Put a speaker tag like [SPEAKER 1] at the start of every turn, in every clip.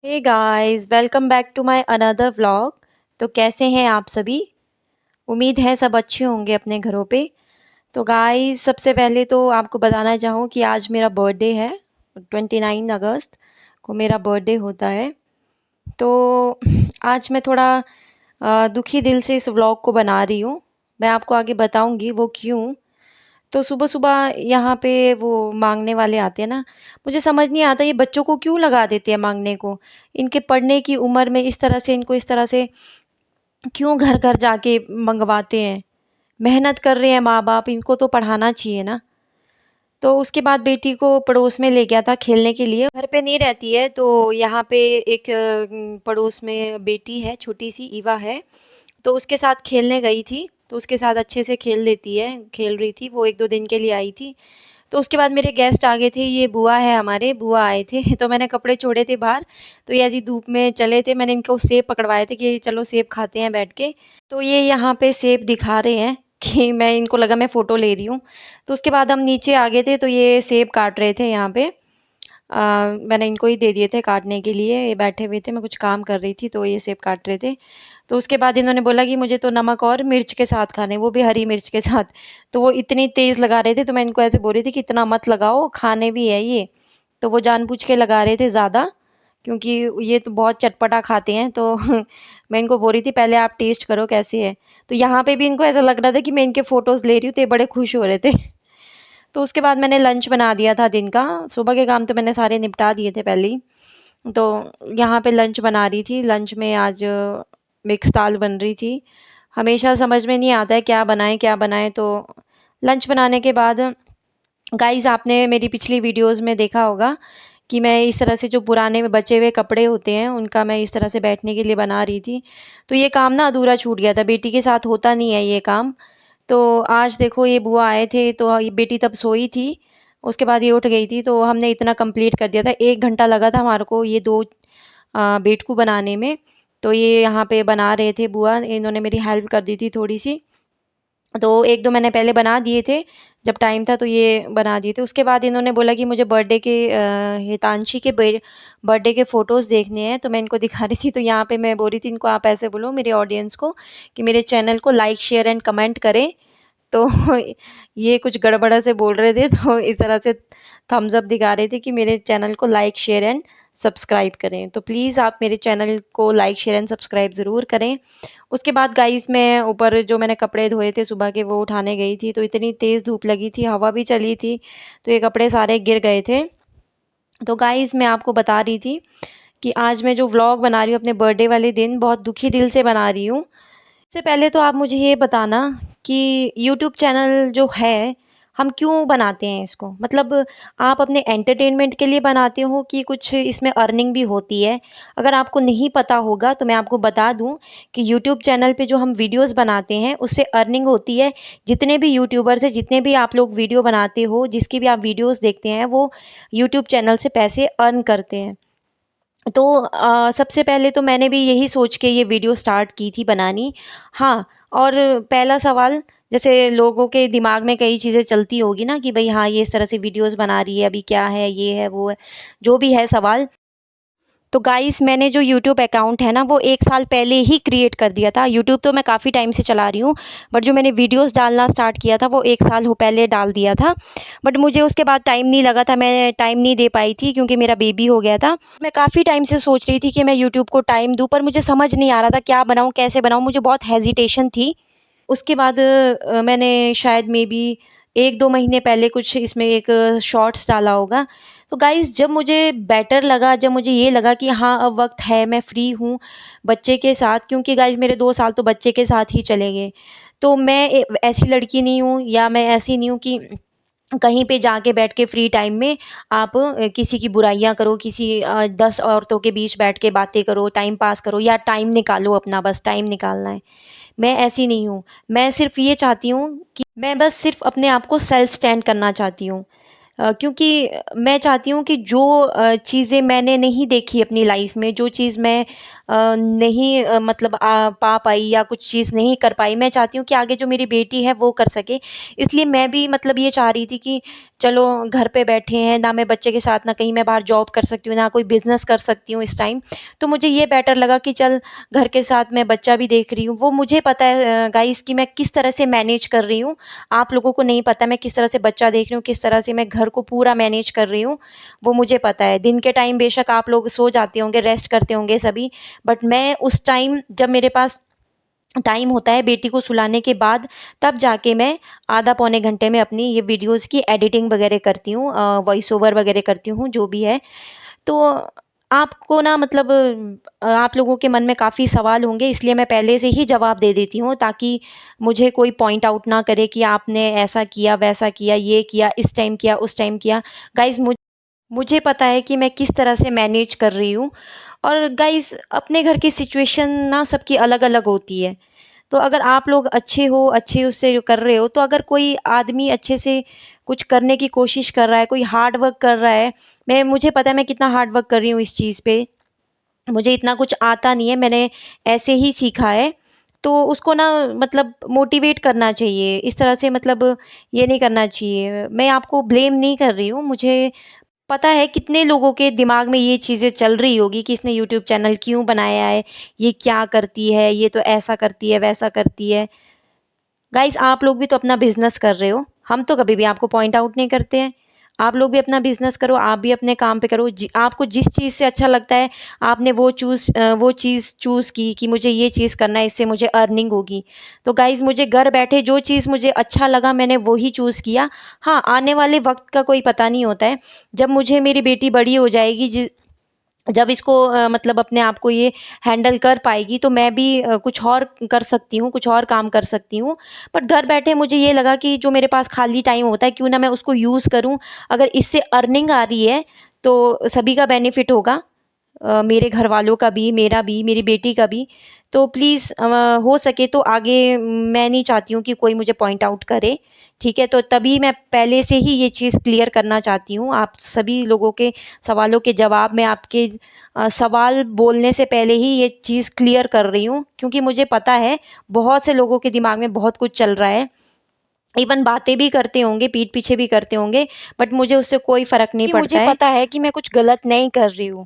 [SPEAKER 1] Hey guys, welcome back to my another vlog. तो कैसे हैं आप सभी? उम्मीद है सब अच्छे होंगे अपने घरों पे। तो गाइस, सबसे पहले तो आपको बताना चाहूँ कि आज मेरा बर्थडे है। 29 अगस्त को मेरा बर्थडे होता है। तो आज मैं थोड़ा दुखी दिल से इस व्लॉग को बना रही हूँ। मैं आपको आगे बताऊँगी वो क्यों। तो सुबह-सुबह यहाँ पे वो माँगने वाले आते हैं ना, मुझे समझ नहीं आता ये बच्चों को क्यों लगा देते हैं माँगने को? इनके पढ़ने की उम्र में इस तरह से इनको इस तरह से क्यों घर-घर जाके मँगवाते हैं? मेहनत कर रहे हैं माँ-बाप, इनको तो पढ़ाना चाहिए ना। तो उसके बाद बेटी को पड़ोस में ले गया था खेलने के लिए, घर पे नहीं रहती है तो यहाँ पे एक पड़ोस में बेटी है, छोटी-सी ईवा है, तो उसके साथ खेलने गई थी। तो उसके साथ अच्छे से खेल लेती है, खेल रही थी, वो 1-2 दिन के लिए आई थी। तो उसके बाद मेरे गेस्ट आ गए थे, ये बुआ है हमारे, बुआ आए थे तो मैंने कपड़े छोड़े थे बाहर, तो ये ऐसी धूप में चले थे, मैंने इनको सेब पकड़वाए थे कि चलो सेब खाते हैं बैठ के। तो ये यहाँ पे सेब दिखा रहे हैं कि मैं इनको लगा मैं फ़ोटो ले रही हूँ। तो उसके बाद हम नीचे आ गए थे तो ये सेब काट रहे थे यहाँ पे। मैंने इनको ही दे दिए थे काटने के लिए, ये बैठे हुए थे, मैं कुछ काम कर रही थी तो ये सेब काट रहे थे। तो उसके बाद इन्होंने बोला कि मुझे तो नमक और मिर्च के साथ खाने, वो भी हरी मिर्च के साथ। तो वो इतनी तेज़ लगा रहे थे तो मैं इनको ऐसे बोल रही थी कि इतना मत लगाओ, खाने भी है ये। तो वो जानबूझ के लगा रहे थे ज़्यादा, क्योंकि ये तो बहुत चटपटा खाते हैं तो मैं इनको बोल रही थी पहले आप टेस्ट करो कैसे है। तो यहाँ पे भी इनको ऐसा लग रहा था कि मैं इनके फ़ोटोज़ ले रही हूँ तो ये बड़े खुश हो रहे थे। तो उसके बाद मैंने लंच बना दिया था दिन का, सुबह के काम तो मैंने सारे निपटा दिए थे पहले ही। तो यहाँ पे लंच बना रही थी, लंच में आज मिक्स दाल बन रही थी। हमेशा समझ में नहीं आता है क्या बनाएँ तो लंच बनाने के बाद गाइज़ आपने मेरी पिछली वीडियोज़ में देखा होगा कि मैं इस तरह से जो पुराने में बचे हुए कपड़े होते हैं, उनका मैं इस तरह से बैठने के लिए बना रही थी। तो ये काम ना अधूरा छूट गया था, बेटी के साथ होता नहीं है ये काम। तो आज देखो ये बुआ आए थे तो ये बेटी तब सोई थी, उसके बाद ये उठ गई थी तो हमने इतना कंप्लीट कर दिया था। 1 घंटा लगा था हमारे को ये 2 बेटकू बनाने में। तो ये यहाँ पे बना रहे थे बुआ, इन्होंने मेरी हेल्प कर दी थी थोड़ी-सी। तो 1-2 मैंने पहले बना दिए थे, जब टाइम था तो ये बना दिए थे। उसके बाद इन्होंने बोला कि मुझे बर्थडे के हितांशी के बर्थडे के फ़ोटोज़ देखने हैं, तो मैं इनको दिखा रही थी। तो यहाँ पे मैं बोल रही थी इनको आप ऐसे बोलो मेरे ऑडियंस को कि मेरे चैनल को लाइक, शेयर एंड कमेंट करें। तो ये कुछ गड़बड़ से बोल रहे थे तो इस तरह से थम्स अप दिखा रहे थे कि मेरे चैनल को लाइक, शेयर एंड सब्सक्राइब करें। तो प्लीज़ आप मेरे चैनल को लाइक, शेयर एंड सब्सक्राइब ज़रूर करें। उसके बाद गाइस मैं ऊपर जो मैंने कपड़े धोए थे सुबह के वो उठाने गई थी, तो इतनी तेज़ धूप लगी थी, हवा भी चली थी, तो ये कपड़े सारे गिर गए थे। तो गाइस मैं आपको बता रही थी कि आज मैं जो व्लॉग बना रही हूँ अपने बर्थडे वाले दिन, बहुत दुखी दिल से बना रही हूँ। सबसे पहले तो आप मुझे ये बताना कि यूट्यूब चैनल जो है, हम क्यों बनाते हैं इसको? मतलब आप अपने एंटरटेनमेंट के लिए बनाते हो कि कुछ इसमें अर्निंग भी होती है? अगर आपको नहीं पता होगा तो मैं आपको बता दूँ कि यूट्यूब चैनल पे जो हम वीडियोज़ बनाते हैं उससे अर्निंग होती है। जितने भी यूट्यूबर्स हैं, जितने भी आप लोग वीडियो बनाते हो, जिसकी भी आप वीडियोज़ देखते हैं, वो यूट्यूब चैनल से पैसे अर्न करते हैं। तो सबसे पहले तो मैंने भी यही सोच के ये वीडियो स्टार्ट की थी बनानी। हाँ, और पहला सवाल जैसे लोगों के दिमाग में कई चीज़ें चलती होगी ना कि भई हाँ, ये इस तरह से वीडियोज़ बना रही है, अभी क्या है, ये है, वो है, जो भी है सवाल। तो गाइस मैंने जो यूट्यूब अकाउंट है ना वो 1 साल पहले ही क्रिएट कर दिया था। यूट्यूब तो मैं काफ़ी टाइम से चला रही हूँ, बट जो मैंने वीडियोज़ डालना स्टार्ट किया था वो 1 साल हो पहले डाल दिया था। बट मुझे उसके बाद टाइम नहीं लगा था, मैं टाइम नहीं दे पाई थी क्योंकि मेरा बेबी हो गया था। मैं काफ़ी टाइम से सोच रही थी कि मैं यूट्यूब को टाइम दूँ, पर मुझे समझ नहीं आ रहा था क्या बनाऊँ, कैसे बनाऊँ? मुझे बहुत हेजिटेशन थी। उसके बाद मैंने शायद मेबी 1-2 महीने पहले कुछ इसमें एक शॉर्ट्स डाला होगा। तो गाइज़ जब मुझे बेटर लगा, जब मुझे ये लगा कि हाँ, अब वक़्त है, मैं फ्री हूँ बच्चे के साथ, क्योंकि गाइज़ मेरे 2 साल तो बच्चे के साथ ही चले गए। तो मैं ऐसी लड़की नहीं हूँ या मैं ऐसी नहीं हूँ कि कहीं पे जाके बैठ के फ्री टाइम में आप किसी की बुराइयाँ करो, किसी 10 औरतों के बीच बैठ के बातें करो, टाइम पास करो या टाइम निकालो अपना, बस टाइम निकालना है। मैं ऐसी नहीं हूँ। मैं सिर्फ़ ये चाहती हूँ कि मैं बस सिर्फ़ अपने आप को सेल्फ़ स्टैंड करना चाहती हूँ। क्योंकि मैं चाहती हूँ कि जो चीज़ें मैंने नहीं देखी अपनी लाइफ में, जो चीज़ मैं नहीं मतलब पा पाई या कुछ चीज़ नहीं कर पाई, मैं चाहती हूँ कि आगे जो मेरी बेटी है वो कर सके। इसलिए मैं भी मतलब ये चाह रही थी कि चलो घर पे बैठे हैं, ना मैं बच्चे के साथ ना कहीं मैं बाहर जॉब कर सकती हूँ, ना कोई बिज़नेस कर सकती हूँ इस टाइम। तो मुझे ये बेटर लगा कि चल घर के साथ मैं बच्चा भी देख रही हूँ। वो मुझे पता है गाइज़ कि मैं किस तरह से मैनेज कर रही हूँ। आप लोगों को नहीं पता मैं किस तरह से बच्चा देख रही हूँ, किस तरह से मैं घर को पूरा मैनेज कर रही हूँ, वो मुझे पता है। दिन के टाइम बेशक आप लोग सो जाते होंगे, रेस्ट करते होंगे सभी, बट मैं उस टाइम जब मेरे पास टाइम होता है बेटी को सुलाने के बाद, तब जाके मैं आधा पौने घंटे में अपनी ये वीडियोज़ की एडिटिंग वगैरह करती हूँ, वॉइस ओवर वगैरह करती हूँ, जो भी है। तो आपको ना मतलब आप लोगों के मन में काफ़ी सवाल होंगे, इसलिए मैं पहले से ही जवाब दे देती हूँ, ताकि मुझे कोई पॉइंट आउट ना करे कि आपने ऐसा किया, वैसा किया, ये किया, इस टाइम किया, उस टाइम किया। गाइज़ मुझे पता है कि मैं किस तरह से मैनेज कर रही हूँ, और गाइज़ अपने घर की सिचुएशन ना सबकी अलग-अलग होती है। तो अगर आप लोग अच्छे हो, अच्छे उससे जो कर रहे हो, तो अगर कोई आदमी अच्छे से कुछ करने की कोशिश कर रहा है, कोई हार्ड वर्क कर रहा है, मुझे पता है मैं कितना हार्ड वर्क कर रही हूँ इस चीज़ पे। मुझे इतना कुछ आता नहीं है, मैंने ऐसे ही सीखा है। तो उसको ना मतलब मोटिवेट करना चाहिए, इस तरह से मतलब ये नहीं करना चाहिए। मैं आपको ब्लेम नहीं कर रही हूँ, मुझे पता है कितने लोगों के दिमाग में ये चीज़ें चल रही होगी कि इसने यूट्यूब चैनल क्यों बनाया है, ये क्या करती है, ये तो ऐसा करती है, वैसा करती है। गाइस आप लोग भी तो अपना बिजनेस कर रहे हो, हम तो कभी भी आपको पॉइंट आउट नहीं करते हैं। आप लोग भी अपना बिजनेस करो, आप भी अपने काम पे करो, आपको जिस चीज़ से अच्छा लगता है, आपने वो चीज़ चूज़ की कि मुझे ये चीज़ करना है, इससे मुझे अर्निंग होगी। तो गाइस मुझे घर बैठे जो चीज़ मुझे अच्छा लगा मैंने वो ही चूज़ किया। हाँ, आने वाले वक्त का कोई पता नहीं होता है। जब मुझे मेरी बेटी बड़ी हो जाएगी, जब इसको मतलब अपने आप को ये हैंडल कर पाएगी, तो मैं भी कुछ और कर सकती हूँ, कुछ और काम कर सकती हूँ। बट घर बैठे मुझे ये लगा कि जो मेरे पास खाली टाइम होता है, क्यों ना मैं उसको यूज़ करूँ। अगर इससे अर्निंग आ रही है, तो सभी का बेनिफिट होगा। मेरे घरवालों का भी, मेरा भी, मेरी बेटी का भी। तो प्लीज़ हो सके तो आगे मैं नहीं चाहती हूँ कि कोई मुझे पॉइंट आउट करे, ठीक है? तो तभी मैं पहले से ही ये चीज़ क्लियर करना चाहती हूँ। आप सभी लोगों के सवालों के जवाब मैं आपके सवाल बोलने से पहले ही ये चीज़ क्लियर कर रही हूँ, क्योंकि मुझे पता है बहुत से लोगों के दिमाग में बहुत कुछ चल रहा है। इवन बातें भी करते होंगे, पीठ पीछे भी करते होंगे, बट मुझे उससे कोई फ़र्क नहीं पड़ता है। मुझे पता है कि मैं कुछ गलत नहीं कर रही हूँ।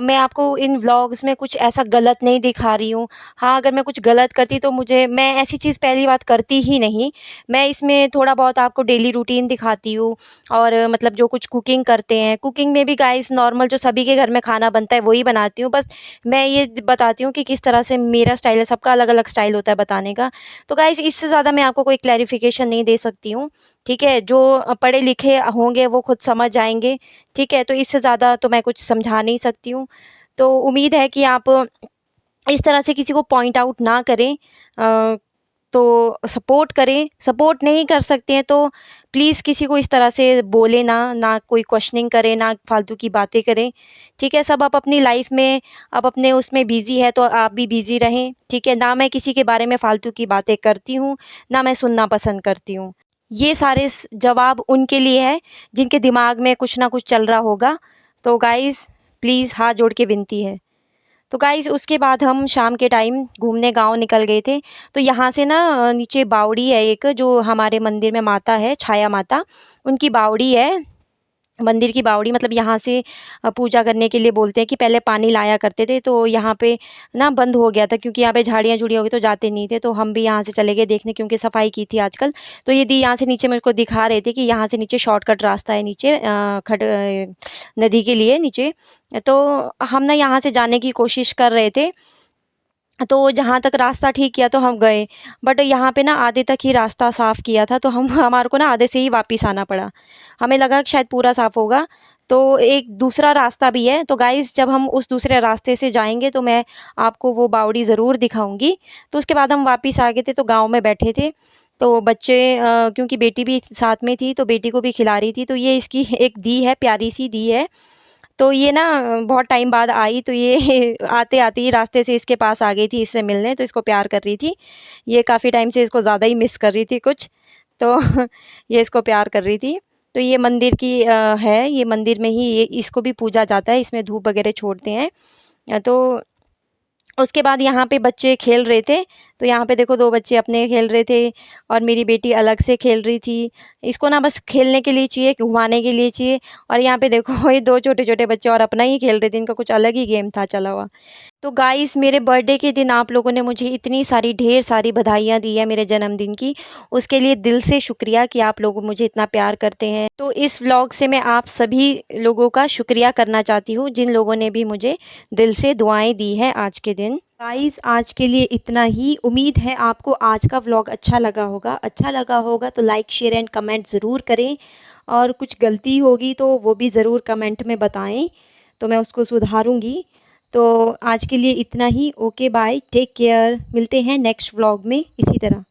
[SPEAKER 1] मैं आपको इन व्लॉग्स में कुछ ऐसा गलत नहीं दिखा रही हूँ। हाँ, अगर मैं कुछ गलत करती तो मैं ऐसी चीज़ पहली बात करती ही नहीं। मैं इसमें थोड़ा बहुत आपको डेली रूटीन दिखाती हूँ, और मतलब जो कुछ कुकिंग करते हैं, कुकिंग में भी गाइस नॉर्मल जो सभी के घर में खाना बनता है वही बनाती हूँ। बस मैं ये बताती हूँ कि किस तरह से मेरा स्टाइल है, सबका अलग-अलग स्टाइल होता है बताने का। तो गाइस इससे ज़्यादा मैं आपको कोई क्लैरिफ़िकेशन नहीं दे सकती हूँ, ठीक है? जो पढ़े लिखे होंगे वो खुद समझ जाएँगे, ठीक है? तो इससे ज़्यादा तो मैं कुछ समझा नहीं सकती हूँ। तो उम्मीद है कि आप इस तरह से किसी को पॉइंट आउट ना करें, तो सपोर्ट करें। सपोर्ट नहीं कर सकते हैं तो प्लीज़ किसी को इस तरह से बोलें ना, ना कोई क्वेश्चनिंग करें, ना फालतू की बातें करें, ठीक है? सब आप अपनी लाइफ़ में आप अपने उसमें बिज़ी है तो आप भी बिज़ी रहें, ठीक है? ना मैं किसी के बारे में फालतू की बातें करती हूँ, ना मैं सुनना पसंद करती हूँ। ये सारे जवाब उनके लिए है जिनके दिमाग में कुछ ना कुछ चल रहा होगा। तो गाइज़ प्लीज़ हाथ जोड़ के विनती है। तो गाइज़ उसके बाद हम शाम के टाइम घूमने गाँव निकल गए थे। तो यहाँ से ना नीचे बावड़ी है एक, जो हमारे मंदिर में माता है, छाया माता, उनकी बावड़ी है। मंदिर की बावड़ी मतलब यहाँ से पूजा करने के लिए बोलते हैं कि पहले पानी लाया करते थे, तो यहाँ पे ना बंद हो गया था क्योंकि यहाँ पे झाड़ियाँ-झुड़ियाँ हो गई तो जाते नहीं थे। तो हम भी यहाँ से चले गए देखने, क्योंकि सफाई की थी आजकल। तो ये दी यहाँ से नीचे मेरे को दिखा रहे थे कि यहाँ से नीचे शॉर्टकट रास्ता है नीचे नदी के लिए नीचे। तो हम ना यहाँ से जाने की कोशिश कर रहे थे। तो जहाँ तक रास्ता ठीक किया तो हम गए, बट यहाँ पे ना आधे तक ही रास्ता साफ़ किया था, तो हम हमारे को ना आधे से ही वापस आना पड़ा। हमें लगा कि शायद पूरा साफ़ होगा, तो एक दूसरा रास्ता भी है। तो गाइज़ जब हम उस दूसरे रास्ते से जाएँगे तो मैं आपको वो बावड़ी ज़रूर दिखाऊँगी। तो उसके बाद हम वापस आ गए थे, तो गाँव में बैठे थे। तो बच्चे क्योंकि बेटी भी साथ में थी तो बेटी को भी खिला रही थी, तो ये इसकी एक दी है, प्यारी-सी दी है। तो ये ना बहुत टाइम बाद आई, तो ये आते-आते ही रास्ते से इसके पास आ गई थी इससे मिलने, तो इसको प्यार कर रही थी। ये काफ़ी टाइम से इसको ज़्यादा ही मिस कर रही थी कुछ, तो ये इसको प्यार कर रही थी। तो ये मंदिर की है, ये मंदिर में ही ये इसको भी पूजा जाता है, इसमें धूप वगैरह छोड़ते हैं। तो उसके बाद यहाँ पे बच्चे खेल रहे थे, तो यहाँ पे देखो 2 बच्चे अपने खेल रहे थे और मेरी बेटी अलग से खेल रही थी। इसको ना बस खेलने के लिए चाहिए, घुमाने के लिए चाहिए, और यहाँ पे देखो ये 2 छोटे-छोटे बच्चे और अपना ही खेल रहे थे, इनका कुछ अलग ही गेम था चला हुआ। तो गाइस, मेरे बर्थडे के दिन आप लोगों ने मुझे इतनी सारी ढेर सारी बधाइयाँ दी है मेरे जन्मदिन की, उसके लिए दिल से शुक्रिया कि आप लोग मुझे इतना प्यार करते हैं। तो इस व्लॉग से मैं आप सभी लोगों का शुक्रिया करना चाहती हूँ, जिन लोगों ने भी मुझे दिल से दुआएँ दी हैं आज के दिन। गाइस, आज के लिए इतना ही। उम्मीद है आपको आज का व्लॉग अच्छा लगा होगा। अच्छा लगा होगा तो लाइक, शेयर एंड कमेंट ज़रूर करें, और कुछ गलती होगी तो वो भी ज़रूर कमेंट में बताएँ, तो मैं उसको सुधारूँगी। तो आज के लिए इतना ही। Okay bye, take care. मिलते हैं नेक्स्ट व्लॉग में इसी तरह।